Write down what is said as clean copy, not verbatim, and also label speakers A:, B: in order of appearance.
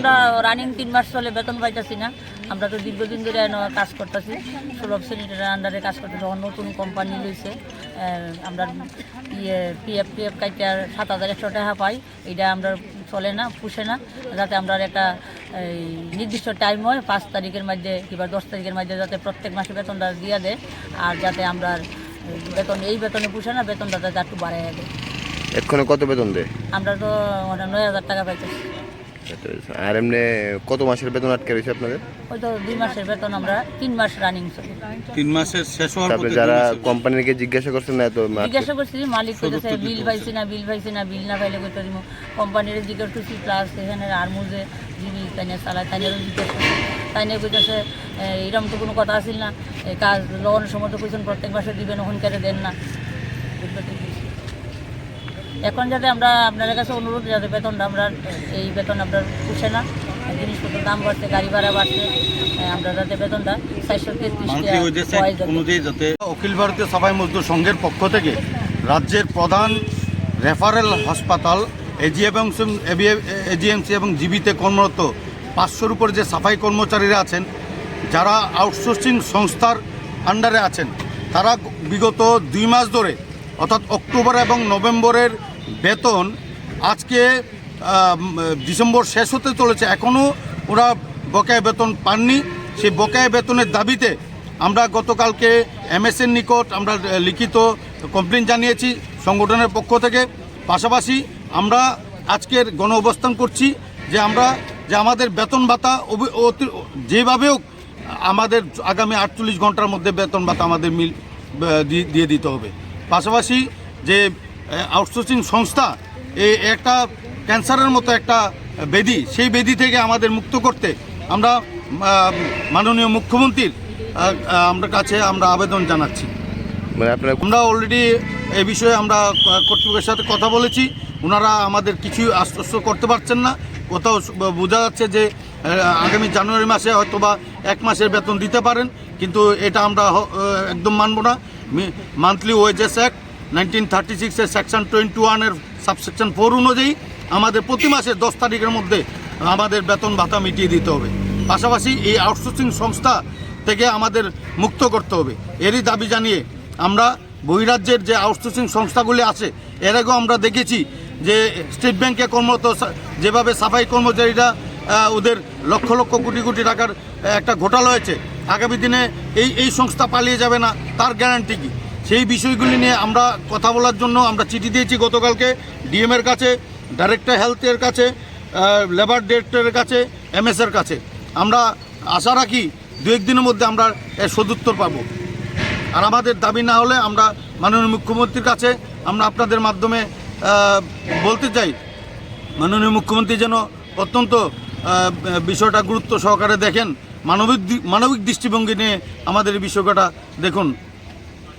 A: আমরা রানিং 3 মাস চলে বেতন পাইতেছি না। আমরা তো দীর্ঘদিন ধরে কাজ করতেছি, সুলভ শ্রেণীর আন্ডারে কাজ করতেছি। যখন নতুন কোম্পানি লইছে আমরা পিএফ কাইটার 7,100 টাকা পাই, এটা আমরা চলে না, পুষে না। যাতে আমরা একটা নির্দিষ্ট টাইম হয় 5 তারিখের মধ্যে কিংবা 10 তারিখের মধ্যে যাতে প্রত্যেক মাসে বেতনটা দিয়ে দেয়, আর যাতে আমরা বেতন এই বেতনে পুষে না, বেতনটা যাতে একটু বাড়াই দেয়।
B: এক্ষণে কত বেতন দেয়?
A: আমরা তো 9,000 টাকা পাইতেছি।
B: আর এমনি কত মাসের বেতন আটকে রয়েছে আপনাদের?
A: হয়তো 2 মাসের বেতন আমরা 3 মাস রানিং চলে।
C: 3 মাসের শেষ হওয়ার
B: পরে যারা কোম্পানিকে জিজ্ঞাসা করছেন না তো
A: জিজ্ঞাসা করছি, মালিক কইতেছে বিল পাইছি না, বিল না পাইলে কইতে দিব কোম্পানির জিজ্ঞাসা করছি। প্লাস এখানে আরমুজে যিনি তাইনে চালায় তাইনেরও জিজ্ঞাসা করছি, তাইনে কইতেছে এরকম তো কোনো কথা আসিল না, কাজ লগানোর সময় তো কইছেন প্রত্যেক মাসে দিবেন, ওখানকারে দেন না। এখন যাতে আমরা আপনাদের কাছে অনুরোধ, যাতে বেতনটা আমরা এই বেতন আপনার পুষে না, জিনিসপত্রের দাম বাড়ছে, গাড়ি ভাড়া বাড়ছে, আমরা যাতে বেতনটা 433
C: অনুযায়ী যাতে অখিল ভারতীয় সাফাই মজদুর সংঘের পক্ষ থেকে রাজ্যের প্রধান রেফারেল হাসপাতাল এজিএমসি এবং জিবিতে কর্মরত 500-র উপর যে সাফাই কর্মচারীরা আছেন, যারা আউটসোর্সিং সংস্থার আন্ডারে আছেন, তারা বিগত 2 মাস ধরে অর্থাৎ অক্টোবর এবং নভেম্বরের বেতন আজকে ডিসেম্বর শেষ হতে চলেছে, এখনও ওরা বকেয়া বেতন পাননি। সেই বকেয়া বেতনের দাবিতে আমরা গতকালকে এমএসএর নিকট আমরা লিখিত কমপ্লেন জানিয়েছি সংগঠনের পক্ষ থেকে। পাশাপাশি আমরা আজকের গণ অবস্থান করছি যে আমাদের বেতন ভাতা যেভাবেও আমাদের আগামী 48 ঘন্টার মধ্যে বেতন ভাতা আমাদের দিয়ে দিতে হবে। পাশাপাশি যে আউটসোর্সিং সংস্থা একটা ক্যান্সারের মতো একটা ব্যাধি, সেই ব্যাধি থেকে আমাদের মুক্ত করতে আমরা মাননীয় মুখ্যমন্ত্রীর কাছে আমরা আবেদন জানাচ্ছি। আমরা অলরেডি এই বিষয়ে আমরা কর্তৃপক্ষের সাথে কথা বলেছি, ওনারা আমাদের কিছুই আশ্বস্ত করতে পারছেন না। কোথাও বোঝা যাচ্ছে যে আগামী জানুয়ারি মাসে হয়তো বা 1 মাসের বেতন দিতে পারেন, কিন্তু এটা আমরা একদম মানব না। মান্থলি ওয়েজেস অ্যাক্ট 1936-এর সেকশন 21-এর সাবসেকশন 4 অনুযায়ী আমাদের প্রতি মাসে 10 তারিখের মধ্যে আমাদের বেতন ভাতা মিটিয়ে দিতে হবে। পাশাপাশি এই আউটসোর্সিং সংস্থা থেকে আমাদের মুক্ত করতে হবে। এরই দাবি জানিয়ে আমরা বহিরাজ্যের যে আউটসোর্সিং সংস্থাগুলি আছে, এর আগেও আমরা দেখেছি যে স্টেট ব্যাংকে কর্মরত যেভাবে সাফাই কর্মচারীরা ওদের লক্ষ লক্ষ কোটি কোটি টাকার একটা ঘোটালা হয়েছে, আগামী দিনে এই সংস্থা পালিয়ে যাবে না, তার গ্যারান্টি কী? সেই বিষয়গুলি নিয়ে আমরা কথা বলার জন্য আমরা চিঠি দিয়েছি গতকালকে ডিএমের কাছে, ডাইরেক্টর হেলথের কাছে, লেবার ডিরেক্টরের কাছে, এমএসের কাছে। আমরা আশা রাখি 2-1 দিনের মধ্যে আমরা এর সদুত্তর পাব। আর আমাদের দাবি না হলে আমরা মাননীয় মুখ্যমন্ত্রীর কাছে আমরা আপনাদের মাধ্যমে বলতে চাই, মাননীয় মুখ্যমন্ত্রী যেন অত্যন্ত বিষয়টা গুরুত্ব সহকারে দেখেন, মানবিক দৃষ্টিভঙ্গি নিয়ে আমাদের এই বিষয়টা দেখুন।